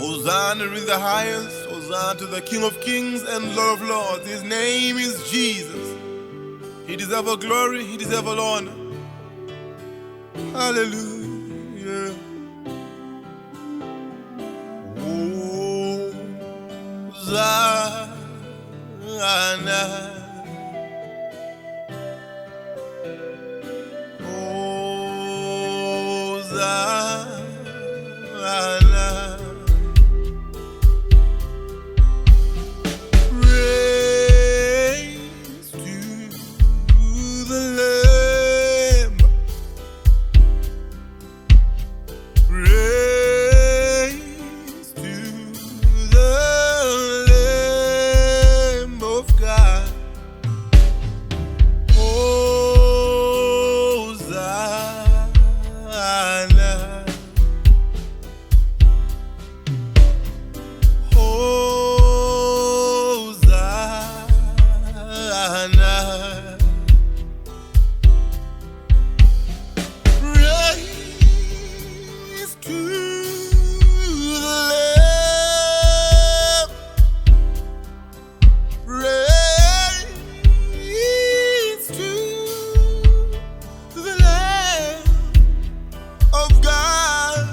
Hosanna in the highest, Hosanna to the King of Kings and Lord of Lords. His name is Jesus. He deserves all glory, He deserves all honor. Hallelujah. Hosanna. Hosanna. Praise to the Lamb. Praise to the Lamb of God. Hosanna. Hosanna. Praise to the Lamb. Praise to the Lamb of God.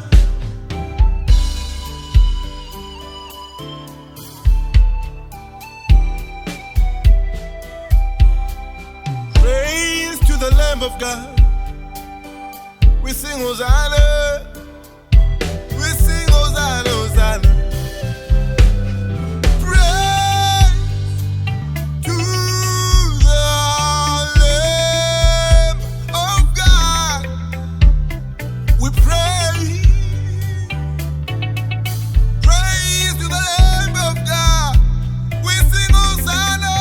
Praise to the Lamb of God. We sing Hosanna. We sing Hosanna, Hosanna. Praise to the Lamb of God. We praise. Praise to the Lamb of God. We sing Hosanna.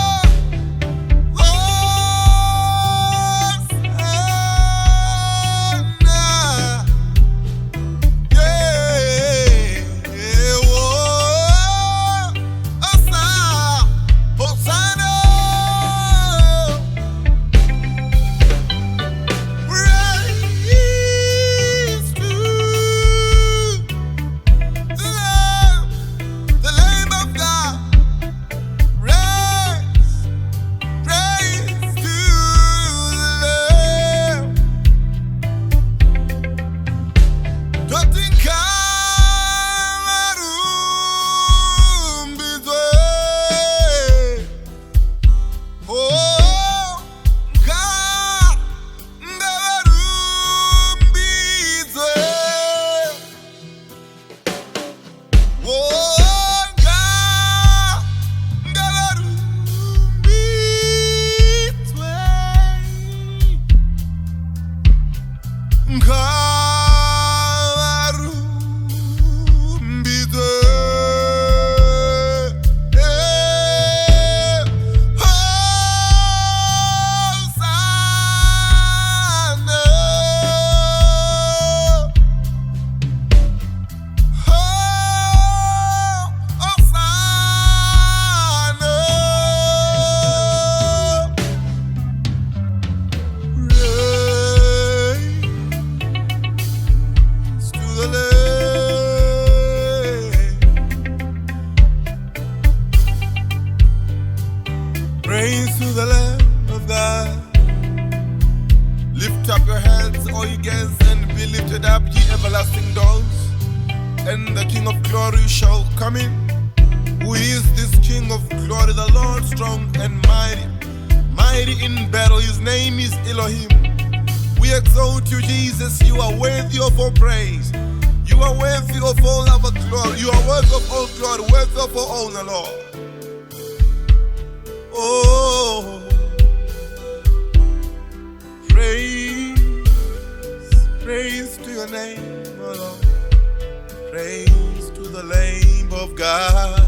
Praise to the Lamb of God. Lift up your heads, all you gates, and be lifted up, ye everlasting doors, and the King of glory shall come in. Who is this King of glory? The Lord strong and mighty, mighty in battle. His name is Elohim. We exalt you, Jesus. You are worthy of all praise. You are worthy of all our glory. You are worthy of all glory, worthy of all honor, Lord. Oh, praise to your name, oh Lord. Praise to the Lamb of God.